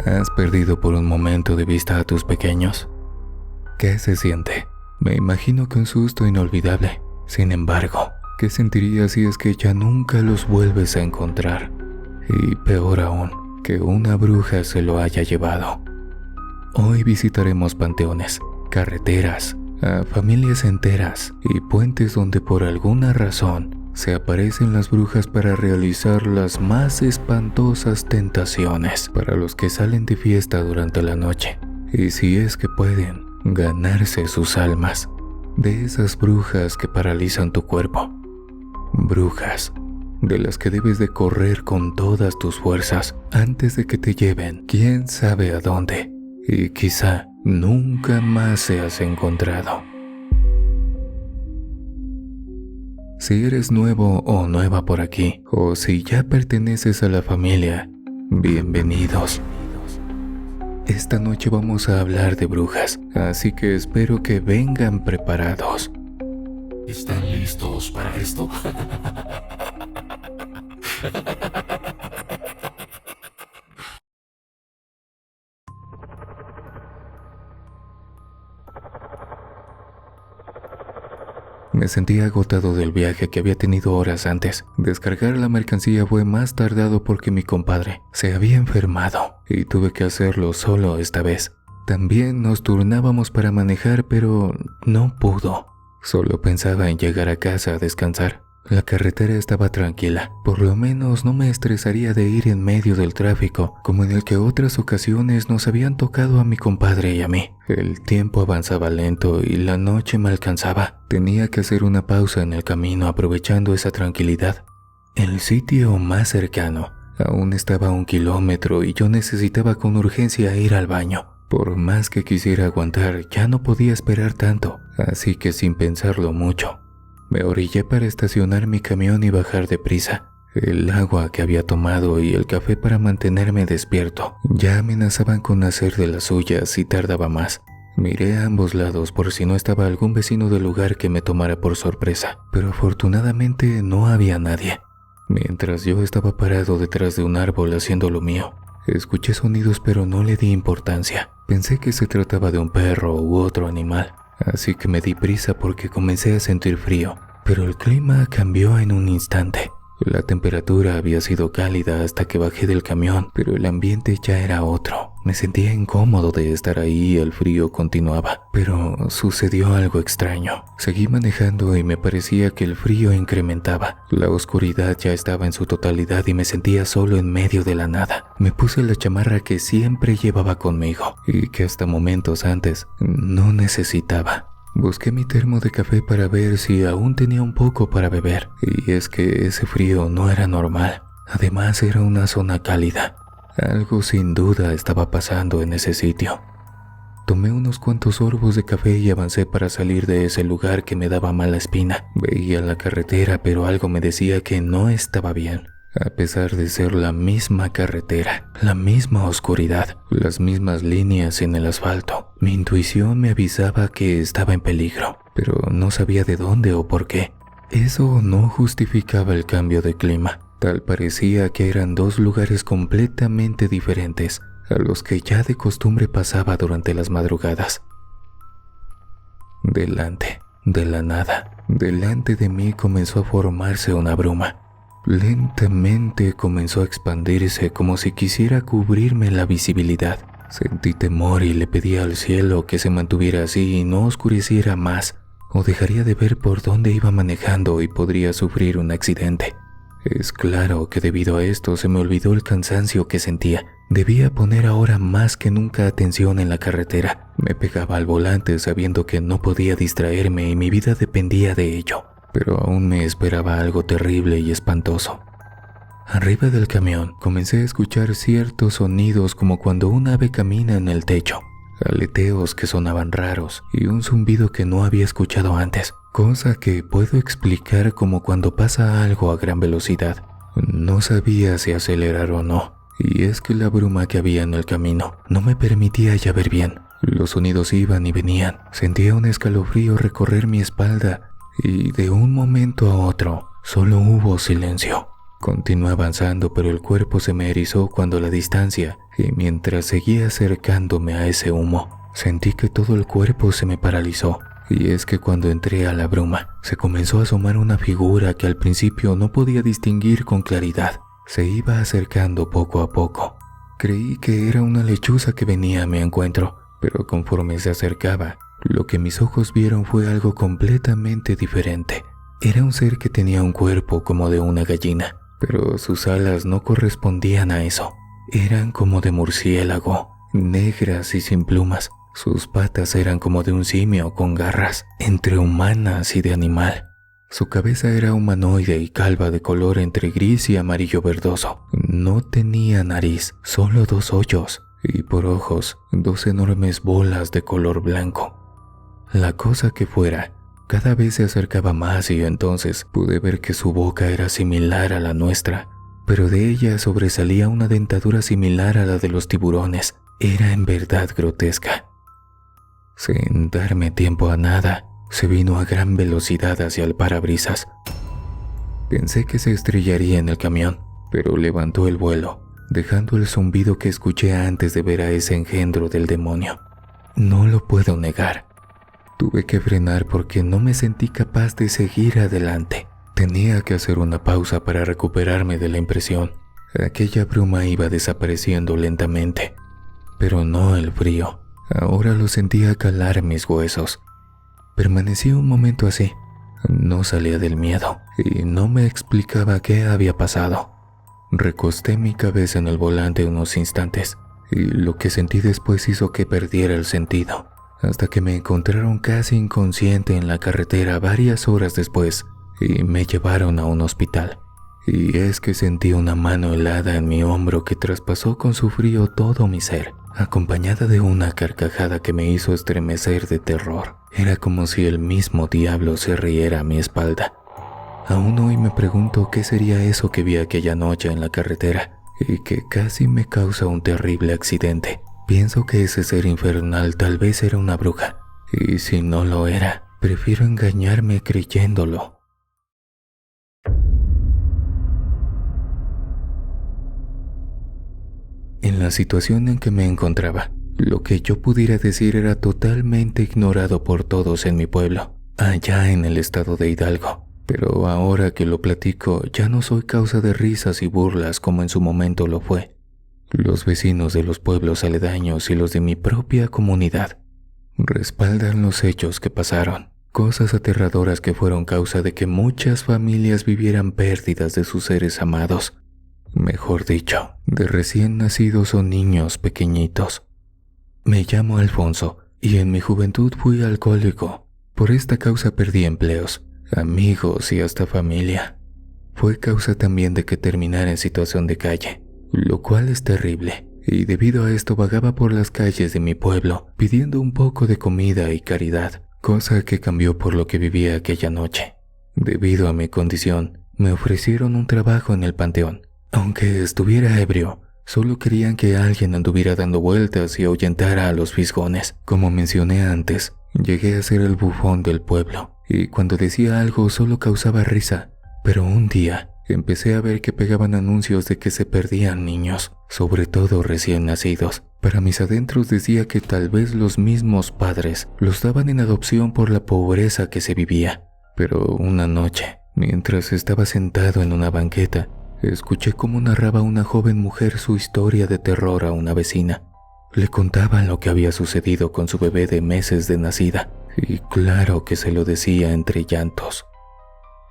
¿Has perdido por un momento de vista a tus pequeños? ¿Qué se siente? Me imagino que un susto inolvidable. Sin embargo, ¿qué sentirías si es que ya nunca los vuelves a encontrar? Y peor aún, que una bruja se lo haya llevado. Hoy visitaremos panteones, carreteras, a familias enteras y puentes donde por alguna razón se aparecen las brujas para realizar las más espantosas tentaciones para los que salen de fiesta durante la noche. Y si es que pueden, ganarse sus almas. De esas brujas que paralizan tu cuerpo. Brujas de las que debes de correr con todas tus fuerzas antes de que te lleven quién sabe a dónde. Y quizá nunca más seas encontrado. Si eres nuevo o nueva por aquí, o si ya perteneces a la familia, bienvenidos. Esta noche vamos a hablar de brujas, así que espero que vengan preparados. ¿Están listos para esto? Me sentía agotado del viaje que había tenido horas antes. Descargar la mercancía fue más tardado porque mi compadre se había enfermado y tuve que hacerlo solo esta vez. También nos turnábamos para manejar, pero no pudo. Solo pensaba en llegar a casa a descansar. La carretera estaba tranquila, por lo menos no me estresaría de ir en medio del tráfico, como en el que otras ocasiones nos habían tocado a mi compadre y a mí. El tiempo avanzaba lento y la noche me alcanzaba. Tenía que hacer una pausa en el camino aprovechando esa tranquilidad. El sitio más cercano aún estaba a 1 kilómetro y yo necesitaba con urgencia ir al baño. Por más que quisiera aguantar, ya no podía esperar tanto, así que sin pensarlo mucho, me orillé para estacionar mi camión y bajar deprisa. El agua que había tomado y el café para mantenerme despierto ya amenazaban con hacer de las suyas si tardaba más. Miré a ambos lados por si no estaba algún vecino del lugar que me tomara por sorpresa, pero afortunadamente no había nadie. Mientras yo estaba parado detrás de un árbol haciendo lo mío, escuché sonidos pero no le di importancia. Pensé que se trataba de un perro u otro animal. Así que me di prisa porque comencé a sentir frío, pero el clima cambió en un instante. La temperatura había sido cálida hasta que bajé del camión, pero el ambiente ya era otro. Me sentía incómodo de estar ahí y el frío continuaba, pero sucedió algo extraño. Seguí manejando y me parecía que el frío incrementaba. La oscuridad ya estaba en su totalidad y me sentía solo en medio de la nada. Me puse la chamarra que siempre llevaba conmigo y que hasta momentos antes no necesitaba. Busqué mi termo de café para ver si aún tenía un poco para beber, y es que ese frío no era normal. Además era una zona cálida. Algo sin duda estaba pasando en ese sitio. Tomé unos cuantos sorbos de café y avancé para salir de ese lugar que me daba mala espina. Veía la carretera, pero algo me decía que no estaba bien. A pesar de ser la misma carretera, la misma oscuridad, las mismas líneas en el asfalto, mi intuición me avisaba que estaba en peligro, pero no sabía de dónde o por qué. Eso no justificaba el cambio de clima. Tal parecía que eran dos lugares completamente diferentes a los que ya de costumbre pasaba durante las madrugadas. Delante, de la nada, delante de mí comenzó a formarse una bruma. Lentamente comenzó a expandirse como si quisiera cubrirme la visibilidad. Sentí temor y le pedí al cielo que se mantuviera así y no oscureciera más, o dejaría de ver por dónde iba manejando y podría sufrir un accidente. Es claro que debido a esto se me olvidó el cansancio que sentía. Debía poner ahora más que nunca atención en la carretera. Me pegaba al volante sabiendo que no podía distraerme y mi vida dependía de ello. Pero aún me esperaba algo terrible y espantoso. Arriba del camión comencé a escuchar ciertos sonidos como cuando un ave camina en el techo, aleteos que sonaban raros y un zumbido que no había escuchado antes, cosa que puedo explicar como cuando pasa algo a gran velocidad. No sabía si acelerar o no, y es que la bruma que había en el camino no me permitía ya ver bien. Los sonidos iban y venían, sentía un escalofrío recorrer mi espalda y de un momento a otro solo hubo silencio, Continué avanzando, pero el cuerpo se me erizó cuando la distancia, y mientras seguía acercándome a ese humo, sentí que todo el cuerpo se me paralizó. Y es que cuando entré a la bruma, se comenzó a asomar una figura que al principio no podía distinguir con claridad. Se iba acercando poco a poco. Creí que era una lechuza que venía a mi encuentro, pero conforme se acercaba, lo que mis ojos vieron fue algo completamente diferente. Era un ser que tenía un cuerpo como de una gallina, pero sus alas no correspondían a eso. Eran como de murciélago, negras y sin plumas. Sus patas eran como de un simio con garras, entre humanas y de animal. Su cabeza era humanoide y calva de color entre gris y amarillo verdoso. No tenía nariz, solo 2 hoyos, y por ojos, 2 enormes bolas de color blanco. La cosa que fuera, cada vez se acercaba más y entonces pude ver que su boca era similar a la nuestra, pero de ella sobresalía una dentadura similar a la de los tiburones. Era en verdad grotesca. Sin darme tiempo a nada, se vino a gran velocidad hacia el parabrisas. Pensé que se estrellaría en el camión, pero levantó el vuelo, dejando el zumbido que escuché antes de ver a ese engendro del demonio. No lo puedo negar. Tuve que frenar porque no me sentí capaz de seguir adelante. Tenía que hacer una pausa para recuperarme de la impresión. Aquella bruma iba desapareciendo lentamente, pero no el frío. Ahora lo sentía calar mis huesos. Permanecí un momento así. No salía del miedo y no me explicaba qué había pasado. Recosté mi cabeza en el volante unos instantes y lo que sentí después hizo que perdiera el sentido, hasta que me encontraron casi inconsciente en la carretera varias horas después y me llevaron a un hospital. Y es que sentí una mano helada en mi hombro que traspasó con su frío todo mi ser, acompañada de una carcajada que me hizo estremecer de terror. Era como si el mismo diablo se riera a mi espalda. Aún hoy me pregunto qué sería eso que vi aquella noche en la carretera y que casi me causa un terrible accidente. Pienso que ese ser infernal tal vez era una bruja, y si no lo era, prefiero engañarme creyéndolo. En la situación en que me encontraba, lo que yo pudiera decir era totalmente ignorado por todos en mi pueblo, allá en el estado de Hidalgo. Pero ahora que lo platico, ya no soy causa de risas y burlas como en su momento lo fue. Los vecinos de los pueblos aledaños y los de mi propia comunidad respaldan los hechos que pasaron, cosas aterradoras que fueron causa de que muchas familias vivieran pérdidas de sus seres amados. Mejor dicho, de recién nacidos o niños pequeñitos. Me llamo Alfonso y en mi juventud fui alcohólico. Por esta causa perdí empleos, amigos y hasta familia. Fue causa también de que terminara en situación de calle, lo cual es terrible, y debido a esto vagaba por las calles de mi pueblo pidiendo un poco de comida y caridad, cosa que cambió por lo que viví aquella noche. Debido a mi condición, me ofrecieron un trabajo en el panteón. Aunque estuviera ebrio, solo querían que alguien anduviera dando vueltas y ahuyentara a los fisgones. Como mencioné antes, llegué a ser el bufón del pueblo, y cuando decía algo solo causaba risa. Pero un día, empecé a ver que pegaban anuncios de que se perdían niños, sobre todo recién nacidos. Para mis adentros decía que tal vez los mismos padres los daban en adopción por la pobreza que se vivía. Pero una noche, mientras estaba sentado en una banqueta, escuché cómo narraba una joven mujer su historia de terror a una vecina. Le contaban lo que había sucedido con su bebé de meses de nacida, y claro que se lo decía entre llantos.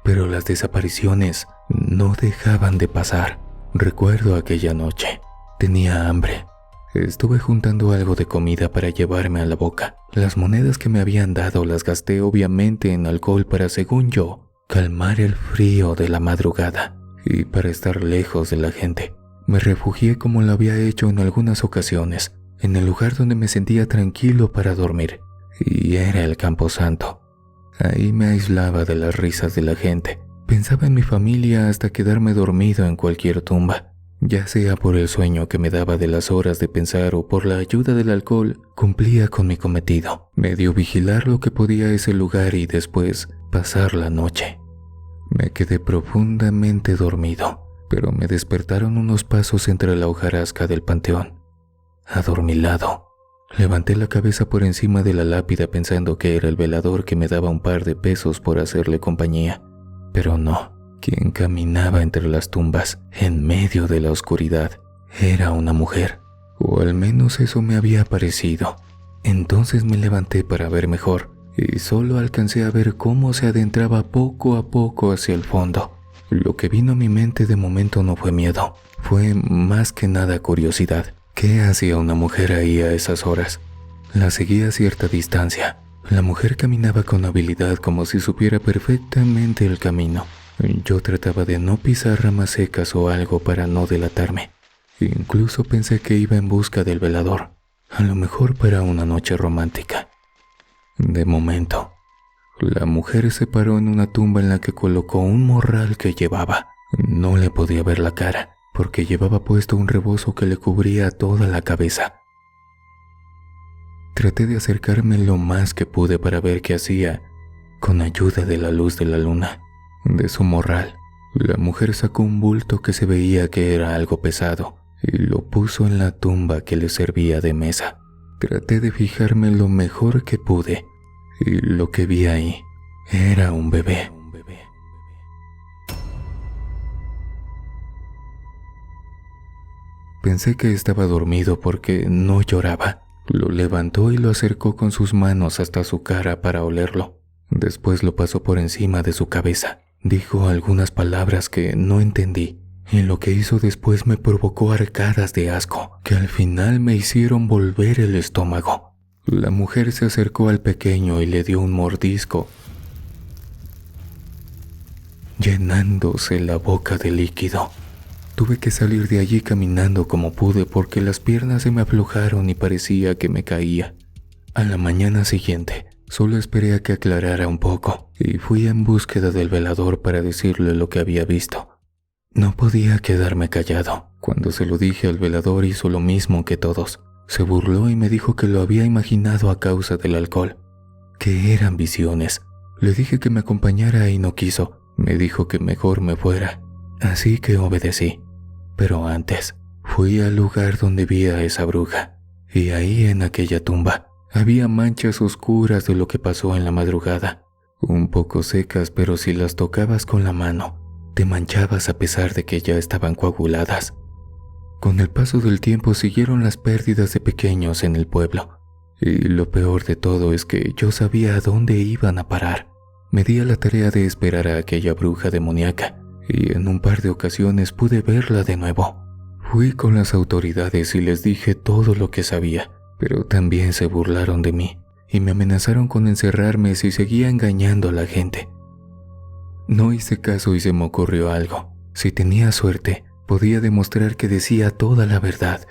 Pero las desapariciones no dejaban de pasar. Recuerdo aquella noche. Tenía hambre. Estuve juntando algo de comida para llevarme a la boca. Las monedas que me habían dado las gasté obviamente en alcohol para, según yo, calmar el frío de la madrugada. Y para estar lejos de la gente, me refugié como lo había hecho en algunas ocasiones, en el lugar donde me sentía tranquilo para dormir, y era el camposanto. Ahí me aislaba de las risas de la gente, pensaba en mi familia hasta quedarme dormido en cualquier tumba, ya sea por el sueño que me daba de las horas de pensar o por la ayuda del alcohol, cumplía con mi cometido, medio vigilar lo que podía ese lugar y después pasar la noche. Me quedé profundamente dormido, pero me despertaron unos pasos entre la hojarasca del panteón. Adormilado, levanté la cabeza por encima de la lápida pensando que era el velador que me daba un par de pesos por hacerle compañía. Pero no, quien caminaba entre las tumbas, en medio de la oscuridad, era una mujer, o al menos eso me había parecido. Entonces me levanté para ver mejor, y solo alcancé a ver cómo se adentraba poco a poco hacia el fondo. Lo que vino a mi mente de momento no fue miedo, fue más que nada curiosidad. ¿Qué hacía una mujer ahí a esas horas? La seguí a cierta distancia. La mujer caminaba con habilidad como si supiera perfectamente el camino. Yo trataba de no pisar ramas secas o algo para no delatarme. Incluso pensé que iba en busca del velador, a lo mejor para una noche romántica. De momento, la mujer se paró en una tumba en la que colocó un morral que llevaba. No le podía ver la cara, porque llevaba puesto un rebozo que le cubría toda la cabeza. Traté de acercarme lo más que pude para ver qué hacía, con ayuda de la luz de la luna. De su morral, la mujer sacó un bulto que se veía que era algo pesado y lo puso en la tumba que le servía de mesa. Traté de fijarme lo mejor que pude y lo que vi ahí era un bebé. Pensé que estaba dormido porque no lloraba. Lo levantó y lo acercó con sus manos hasta su cara para olerlo. Después lo pasó por encima de su cabeza. Dijo algunas palabras que no entendí, y lo que hizo después me provocó arcadas de asco, que al final me hicieron volver el estómago. La mujer se acercó al pequeño y le dio un mordisco, llenándose la boca de líquido. Tuve que salir de allí caminando como pude porque las piernas se me aflojaron y parecía que me caía. A la mañana siguiente, solo esperé a que aclarara un poco y fui en búsqueda del velador para decirle lo que había visto. No podía quedarme callado. Cuando se lo dije al velador hizo lo mismo que todos. Se burló y me dijo que lo había imaginado a causa del alcohol, que eran visiones. Le dije que me acompañara y no quiso. Me dijo que mejor me fuera. Así que obedecí. Pero antes, fui al lugar donde vi a esa bruja. Y ahí en aquella tumba, había manchas oscuras de lo que pasó en la madrugada. Un poco secas, pero si las tocabas con la mano, te manchabas a pesar de que ya estaban coaguladas. Con el paso del tiempo siguieron las pérdidas de pequeños en el pueblo. Y lo peor de todo es que yo sabía a dónde iban a parar. Me di a la tarea de esperar a aquella bruja demoníaca, y en un par de ocasiones pude verla de nuevo. Fui con las autoridades y les dije todo lo que sabía, pero también se burlaron de mí y me amenazaron con encerrarme si seguía engañando a la gente. No hice caso y se me ocurrió algo. Si tenía suerte, podía demostrar que decía toda la verdad.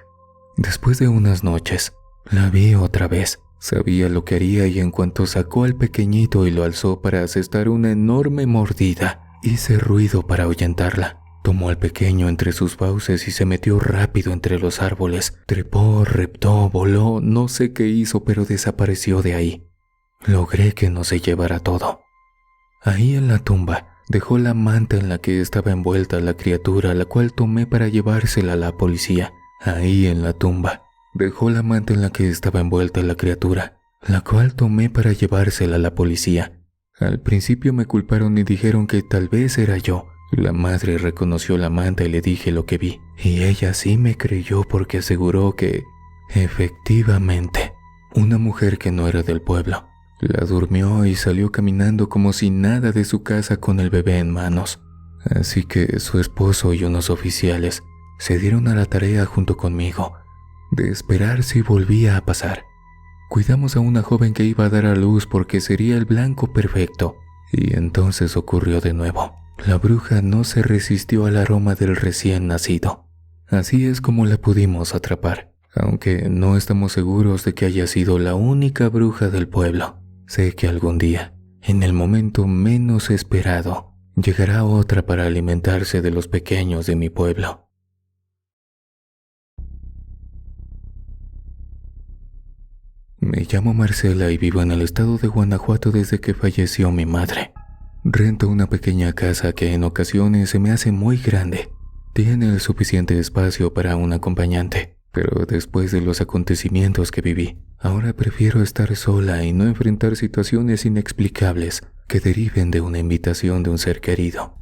Después de unas noches, la vi otra vez. Sabía lo que haría y en cuanto sacó al pequeñito y lo alzó para asestar una enorme mordida, hice ruido para ahuyentarla. Tomó al pequeño entre sus fauces y se metió rápido entre los árboles. Trepó, reptó, voló, no sé qué hizo, pero desapareció de ahí. Logré que no se llevara todo. Ahí en la tumba, dejó la manta en la que estaba envuelta la criatura, la cual tomé para llevársela a la policía. Ahí en la tumba, dejó la manta en la que estaba envuelta la criatura, la cual tomé para llevársela a la policía. Al principio me culparon y dijeron que tal vez era yo. La madre reconoció la manta y le dije lo que vi, y ella sí me creyó porque aseguró que, efectivamente, una mujer que no era del pueblo, la durmió y salió caminando como si nada de su casa con el bebé en manos. Así que su esposo y unos oficiales se dieron a la tarea junto conmigo de esperar si volvía a pasar. Cuidamos a una joven que iba a dar a luz porque sería el blanco perfecto, y entonces ocurrió de nuevo. La bruja no se resistió al aroma del recién nacido. Así es como la pudimos atrapar, aunque no estamos seguros de que haya sido la única bruja del pueblo. Sé que algún día, en el momento menos esperado, llegará otra para alimentarse de los pequeños de mi pueblo. Me llamo Marcela y vivo en el estado de Guanajuato desde que falleció mi madre. Rento una pequeña casa que en ocasiones se me hace muy grande. Tiene el suficiente espacio para un acompañante, pero después de los acontecimientos que viví, ahora prefiero estar sola y no enfrentar situaciones inexplicables que deriven de una invitación de un ser querido.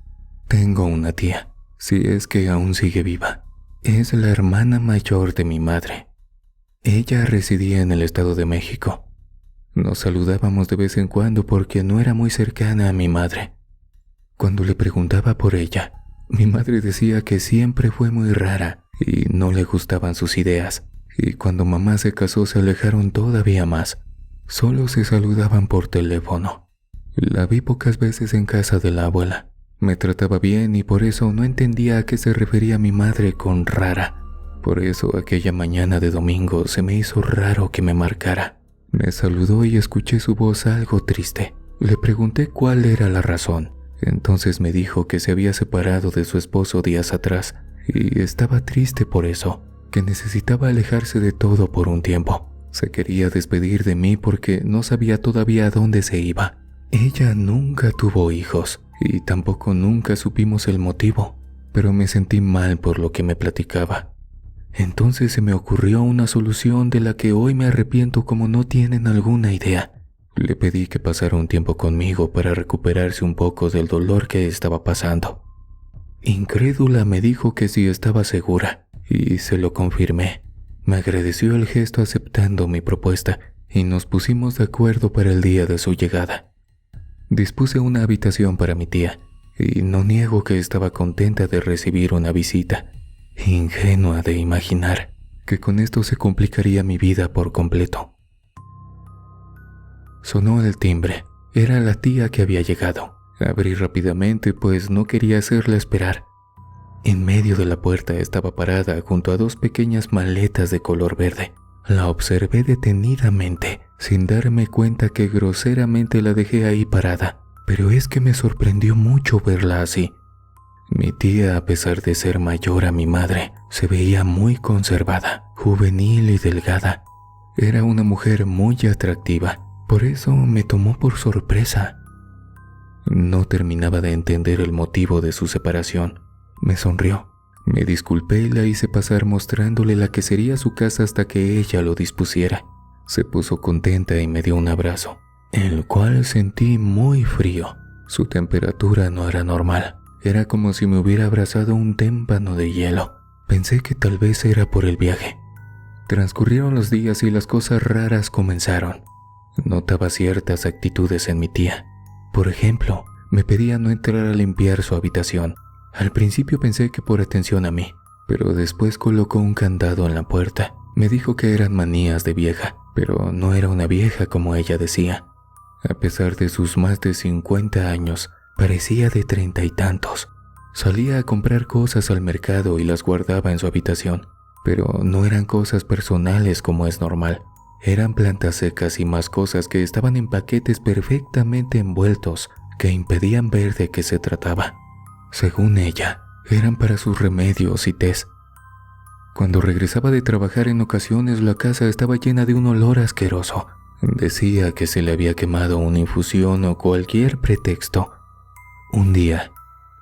Tengo una tía, si es que aún sigue viva. Es la hermana mayor de mi madre. Ella residía en el Estado de México. Nos saludábamos de vez en cuando porque no era muy cercana a mi madre. Cuando le preguntaba por ella, mi madre decía que siempre fue muy rara y no le gustaban sus ideas. Y cuando mamá se casó se alejaron todavía más. Solo se saludaban por teléfono. La vi pocas veces en casa de la abuela. Me trataba bien y por eso no entendía a qué se refería mi madre con rara. Por eso aquella mañana de domingo se me hizo raro que me marcara. Me saludó y escuché su voz algo triste. Le pregunté cuál era la razón. Entonces me dijo que se había separado de su esposo días atrás y estaba triste por eso, que necesitaba alejarse de todo por un tiempo. Se quería despedir de mí porque no sabía todavía a dónde se iba. Ella nunca tuvo hijos y tampoco nunca supimos el motivo, pero me sentí mal por lo que me platicaba. Entonces se me ocurrió una solución de la que hoy me arrepiento como no tienen alguna idea. Le pedí que pasara un tiempo conmigo para recuperarse un poco del dolor que estaba pasando. Incrédula me dijo que sí estaba segura, y se lo confirmé. Me agradeció el gesto aceptando mi propuesta, y nos pusimos de acuerdo para el día de su llegada. Dispuse una habitación para mi tía, y no niego que estaba contenta de recibir una visita, ingenua de imaginar que con esto se complicaría mi vida por completo. Sonó el timbre. Era la tía que había llegado. Abrí rápidamente, pues no quería hacerla esperar. En medio de la puerta estaba parada junto a dos pequeñas maletas de color verde. La observé detenidamente, sin darme cuenta que groseramente la dejé ahí parada. Pero es que me sorprendió mucho verla así. Mi tía, a pesar de ser mayor a mi madre, se veía muy conservada, juvenil y delgada. Era una mujer muy atractiva. Por eso me tomó por sorpresa. No terminaba de entender el motivo de su separación. Me sonrió. Me disculpé y la hice pasar mostrándole la que sería su casa hasta que ella lo dispusiera. Se puso contenta y me dio un abrazo, el cual sentí muy frío. Su temperatura no era normal. Era como si me hubiera abrazado un témpano de hielo. Pensé que tal vez era por el viaje. Transcurrieron los días y las cosas raras comenzaron. Notaba ciertas actitudes en mi tía. Por ejemplo, me pedía no entrar a limpiar su habitación. Al principio pensé que por atención a mí, pero después colocó un candado en la puerta. Me dijo que eran manías de vieja, pero no era una vieja como ella decía. A pesar de sus más de 50 años, parecía de 30 y tantos. Salía a comprar cosas al mercado y las guardaba en su habitación, pero no eran cosas personales como es normal. Eran plantas secas y más cosas que estaban en paquetes perfectamente envueltos que impedían ver de qué se trataba. Según ella, eran para sus remedios y tés. Cuando regresaba de trabajar en ocasiones la casa estaba llena de un olor asqueroso. Decía que se le había quemado una infusión o cualquier pretexto. Un día,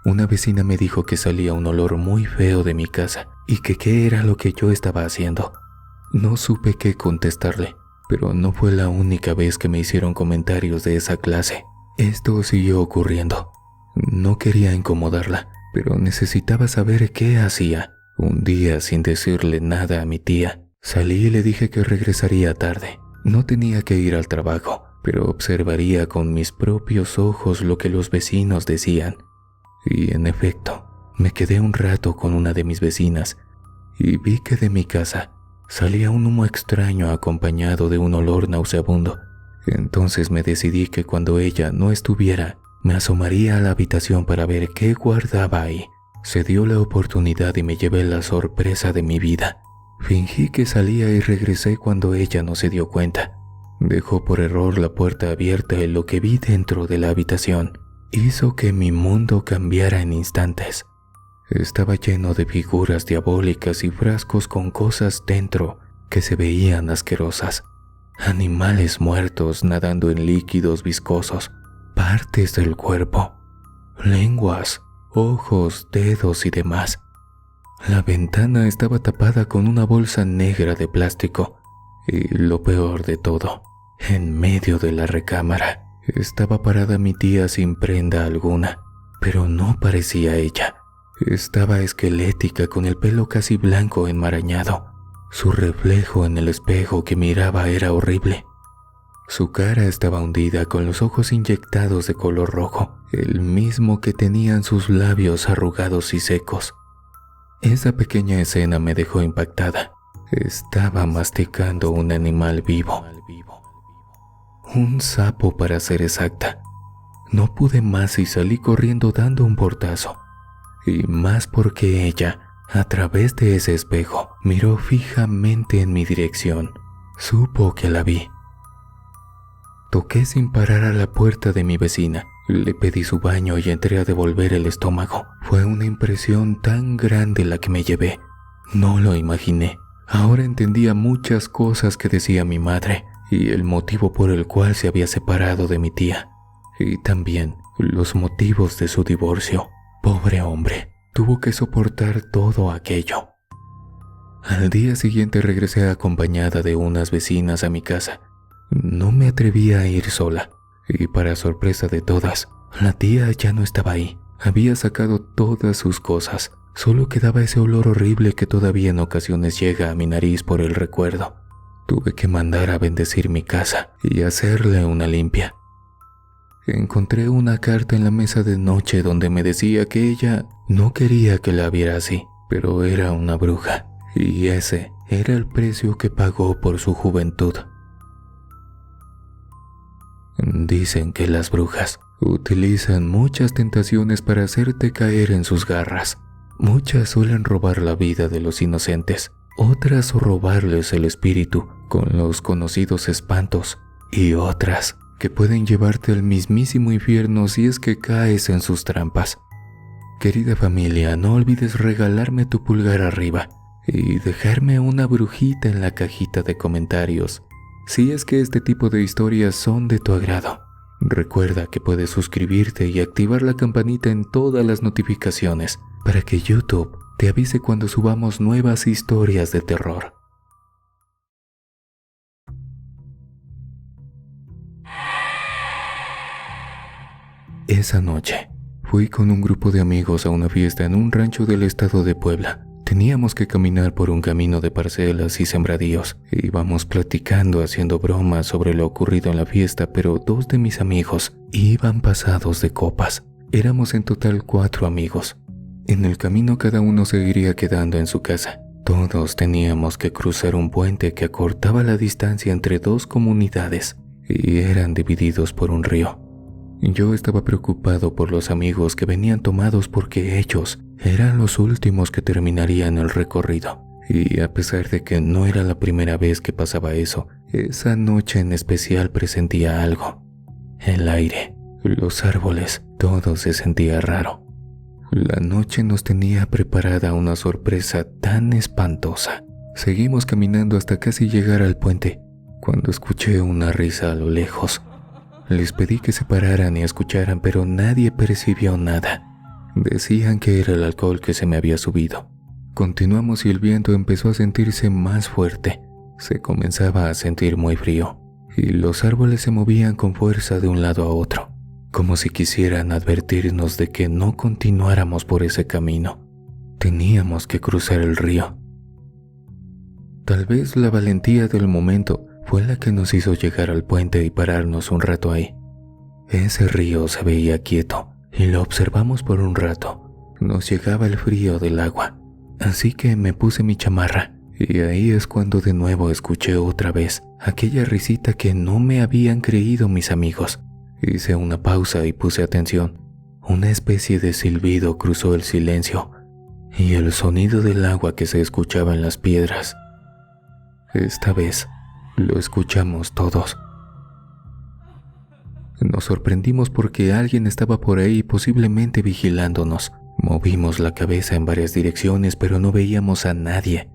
una vecina me dijo que salía un olor muy feo de mi casa y que qué era lo que yo estaba haciendo. No supe qué contestarle, pero no fue la única vez que me hicieron comentarios de esa clase. Esto siguió ocurriendo. No quería incomodarla, pero necesitaba saber qué hacía. Un día, sin decirle nada a mi tía, salí y le dije que regresaría tarde. No tenía que ir al trabajo, pero observaría con mis propios ojos lo que los vecinos decían. Y en efecto, me quedé un rato con una de mis vecinas y vi que de mi casa salía un humo extraño acompañado de un olor nauseabundo. Entonces me decidí que cuando ella no estuviera, me asomaría a la habitación para ver qué guardaba ahí. Se dio la oportunidad y me llevé la sorpresa de mi vida. Fingí que salía y regresé cuando ella no se dio cuenta. Dejó por error la puerta abierta y lo que vi dentro de la habitación hizo que mi mundo cambiara en instantes. Estaba lleno de figuras diabólicas y frascos con cosas dentro que se veían asquerosas. Animales muertos nadando en líquidos viscosos, partes del cuerpo, lenguas, ojos, dedos y demás. La ventana estaba tapada con una bolsa negra de plástico. Y lo peor de todo, en medio de la recámara estaba parada mi tía sin prenda alguna, pero no parecía ella. Estaba esquelética con el pelo casi blanco enmarañado. Su reflejo en el espejo que miraba era horrible. Su cara estaba hundida con los ojos inyectados de color rojo, el mismo que tenían sus labios arrugados y secos. Esa pequeña escena me dejó impactada. Estaba masticando un animal vivo. Un sapo, para ser exacta. No pude más y salí corriendo dando un portazo. Y más porque ella, a través de ese espejo, miró fijamente en mi dirección. Supo que la vi. Toqué sin parar a la puerta de mi vecina. Le pedí su baño y entré a devolver el estómago. Fue una impresión tan grande la que me llevé. No lo imaginé. Ahora entendía muchas cosas que decía mi madre y el motivo por el cual se había separado de mi tía. Y también los motivos de su divorcio. Pobre hombre, tuvo que soportar todo aquello. Al día siguiente regresé acompañada de unas vecinas a mi casa. No me atrevía a ir sola, y para sorpresa de todas, la tía ya no estaba ahí. Había sacado todas sus cosas, solo quedaba ese olor horrible que todavía en ocasiones llega a mi nariz por el recuerdo. Tuve que mandar a bendecir mi casa y hacerle una limpia. Encontré una carta en la mesa de noche donde me decía que ella no quería que la viera así, pero era una bruja, y ese era el precio que pagó por su juventud. Dicen que las brujas utilizan muchas tentaciones para hacerte caer en sus garras. Muchas suelen robar la vida de los inocentes, otras robarles el espíritu con los conocidos espantos, y otras que pueden llevarte al mismísimo infierno si es que caes en sus trampas. Querida familia, no olvides regalarme tu pulgar arriba y dejarme una brujita en la cajita de comentarios si es que este tipo de historias son de tu agrado. Recuerda que puedes suscribirte y activar la campanita en todas las notificaciones para que YouTube te avise cuando subamos nuevas historias de terror. Esa noche, fui con un grupo de amigos a una fiesta en un rancho del estado de Puebla. Teníamos que caminar por un camino de parcelas y sembradíos. Íbamos platicando, haciendo bromas sobre lo ocurrido en la fiesta, pero dos de mis amigos iban pasados de copas. Éramos en total 4 amigos. En el camino cada uno seguiría quedando en su casa. Todos teníamos que cruzar un puente que acortaba la distancia entre 2 comunidades y eran divididos por un río. Yo estaba preocupado por los amigos que venían tomados porque ellos eran los últimos que terminarían el recorrido. Y a pesar de que no era la primera vez que pasaba eso, esa noche en especial presentía algo. El aire, los árboles, todo se sentía raro. La noche nos tenía preparada una sorpresa tan espantosa. Seguimos caminando hasta casi llegar al puente, cuando escuché una risa a lo lejos. Les pedí que se pararan y escucharan, pero nadie percibió nada. Decían que era el alcohol que se me había subido. Continuamos y el viento empezó a sentirse más fuerte. Se comenzaba a sentir muy frío, y los árboles se movían con fuerza de un lado a otro, como si quisieran advertirnos de que no continuáramos por ese camino. Teníamos que cruzar el río. Tal vez la valentía del momento fue la que nos hizo llegar al puente y pararnos un rato ahí. Ese río se veía quieto y lo observamos por un rato. Nos llegaba el frío del agua, así que me puse mi chamarra y ahí es cuando de nuevo escuché otra vez aquella risita que no me habían creído mis amigos. Hice una pausa y puse atención. Una especie de silbido cruzó el silencio y el sonido del agua que se escuchaba en las piedras. Esta vez lo escuchamos todos. Nos sorprendimos porque alguien estaba por ahí posiblemente vigilándonos. Movimos la cabeza en varias direcciones, pero no veíamos a nadie.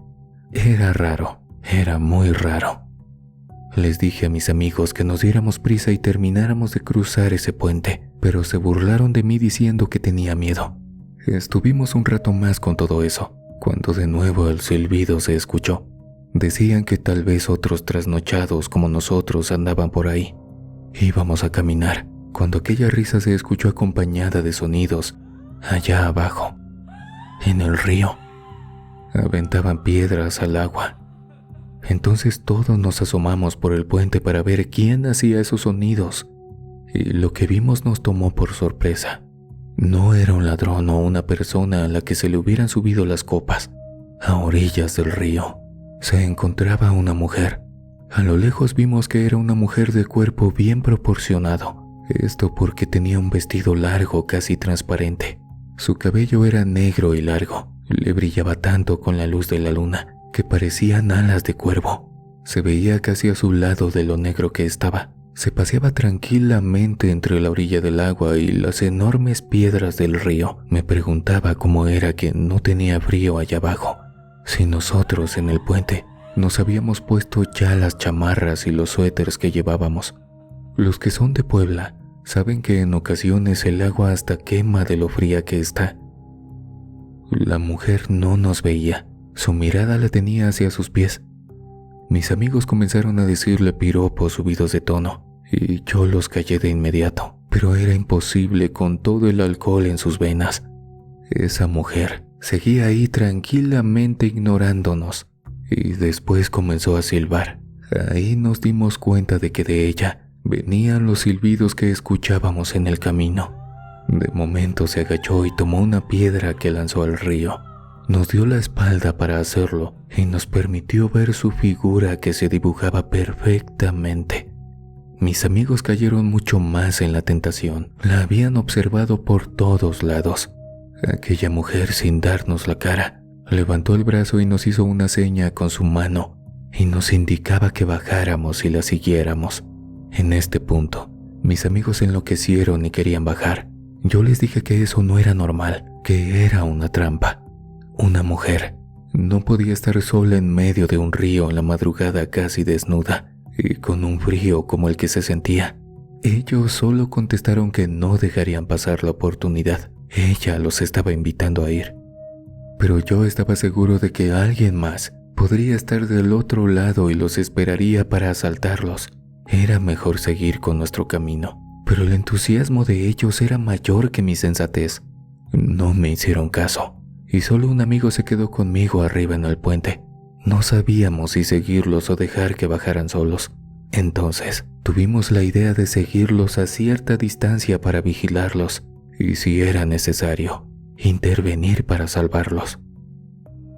Era raro, era muy raro. Les dije a mis amigos que nos diéramos prisa y termináramos de cruzar ese puente, pero se burlaron de mí diciendo que tenía miedo. Estuvimos un rato más con todo eso, cuando de nuevo el silbido se escuchó. Decían que tal vez otros trasnochados como nosotros andaban por ahí. Íbamos a caminar cuando aquella risa se escuchó acompañada de sonidos allá abajo, en el río. Aventaban piedras al agua. Entonces todos nos asomamos por el puente para ver quién hacía esos sonidos. Y lo que vimos nos tomó por sorpresa. No era un ladrón o una persona a la que se le hubieran subido las copas. A orillas del río se encontraba una mujer. A lo lejos vimos que era una mujer de cuerpo bien proporcionado. Esto porque tenía un vestido largo casi transparente. Su cabello era negro y largo. Le brillaba tanto con la luz de la luna que parecían alas de cuervo. Se veía casi a su lado de lo negro que estaba. Se paseaba tranquilamente entre la orilla del agua y las enormes piedras del río. Me preguntaba cómo era que no tenía frío allá abajo, si nosotros en el puente nos habíamos puesto ya las chamarras y los suéteres que llevábamos. Los que son de Puebla saben que en ocasiones el agua hasta quema de lo fría que está. La mujer no nos veía, su mirada la tenía hacia sus pies. Mis amigos comenzaron a decirle piropos subidos de tono, y yo los callé de inmediato, pero era imposible con todo el alcohol en sus venas. Esa mujer seguía ahí tranquilamente ignorándonos, y después comenzó a silbar. Ahí nos dimos cuenta de que de ella venían los silbidos que escuchábamos en el camino. De momento se agachó y tomó una piedra que lanzó al río. Nos dio la espalda para hacerlo y nos permitió ver su figura que se dibujaba perfectamente. Mis amigos cayeron mucho más en la tentación. La habían observado por todos lados. Aquella mujer, sin darnos la cara, levantó el brazo y nos hizo una seña con su mano y nos indicaba que bajáramos y la siguiéramos. En este punto, mis amigos enloquecieron y querían bajar. Yo les dije que eso no era normal, que era una trampa. Una mujer no podía estar sola en medio de un río en la madrugada casi desnuda y con un frío como el que se sentía. Ellos solo contestaron que no dejarían pasar la oportunidad. Ella los estaba invitando a ir. Pero yo estaba seguro de que alguien más podría estar del otro lado y los esperaría para asaltarlos. Era mejor seguir con nuestro camino. Pero el entusiasmo de ellos era mayor que mi sensatez. No me hicieron caso, y solo un amigo se quedó conmigo arriba en el puente. No sabíamos si seguirlos o dejar que bajaran solos. Entonces, tuvimos la idea de seguirlos a cierta distancia para vigilarlos, y si era necesario, intervenir para salvarlos.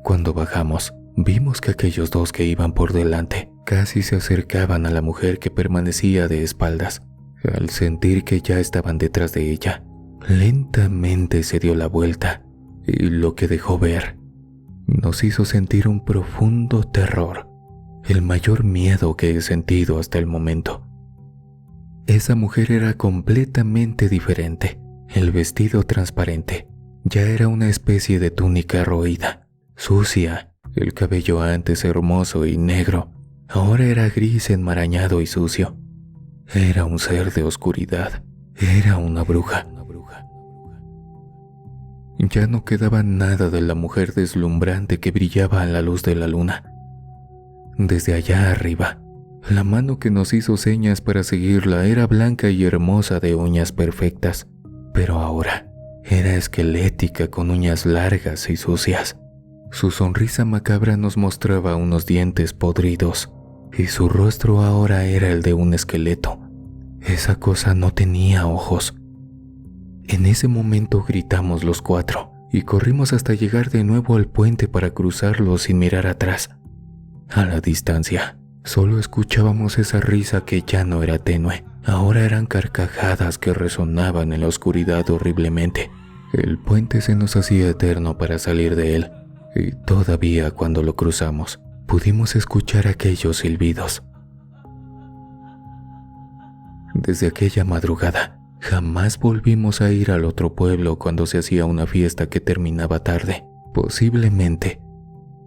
Cuando bajamos, vimos que aquellos dos que iban por delante casi se acercaban a la mujer que permanecía de espaldas. Al sentir que ya estaban detrás de ella, lentamente se dio la vuelta y lo que dejó ver nos hizo sentir un profundo terror, el mayor miedo que he sentido hasta el momento. Esa mujer era completamente diferente. El vestido transparente ya era una especie de túnica roída, sucia. El cabello antes hermoso y negro, ahora era gris enmarañado y sucio. Era un ser de oscuridad, era una bruja. Ya no quedaba nada de la mujer deslumbrante que brillaba a la luz de la luna. Desde allá arriba, la mano que nos hizo señas para seguirla era blanca y hermosa de uñas perfectas, pero ahora era esquelética con uñas largas y sucias. Su sonrisa macabra nos mostraba unos dientes podridos y su rostro ahora era el de un esqueleto. Esa cosa no tenía ojos. En ese momento gritamos los cuatro y corrimos hasta llegar de nuevo al puente para cruzarlo sin mirar atrás. A la distancia, solo escuchábamos esa risa que ya no era tenue. Ahora eran carcajadas que resonaban en la oscuridad horriblemente. El puente se nos hacía eterno para salir de él, y todavía cuando lo cruzamos, pudimos escuchar aquellos silbidos. Desde aquella madrugada, jamás volvimos a ir al otro pueblo cuando se hacía una fiesta que terminaba tarde. Posiblemente,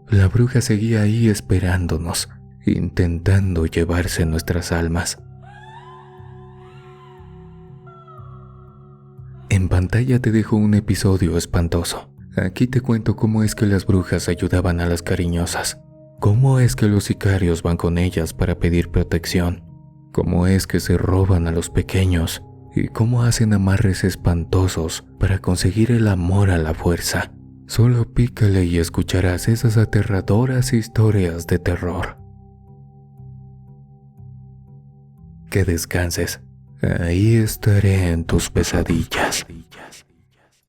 la bruja seguía ahí esperándonos, intentando llevarse nuestras almas. En pantalla te dejo un episodio espantoso. Aquí te cuento cómo es que las brujas ayudaban a las cariñosas, cómo es que los sicarios van con ellas para pedir protección, cómo es que se roban a los pequeños y cómo hacen amarres espantosos para conseguir el amor a la fuerza. Solo pícale y escucharás esas aterradoras historias de terror. Que descanses. Ahí estaré en tus pesadillas.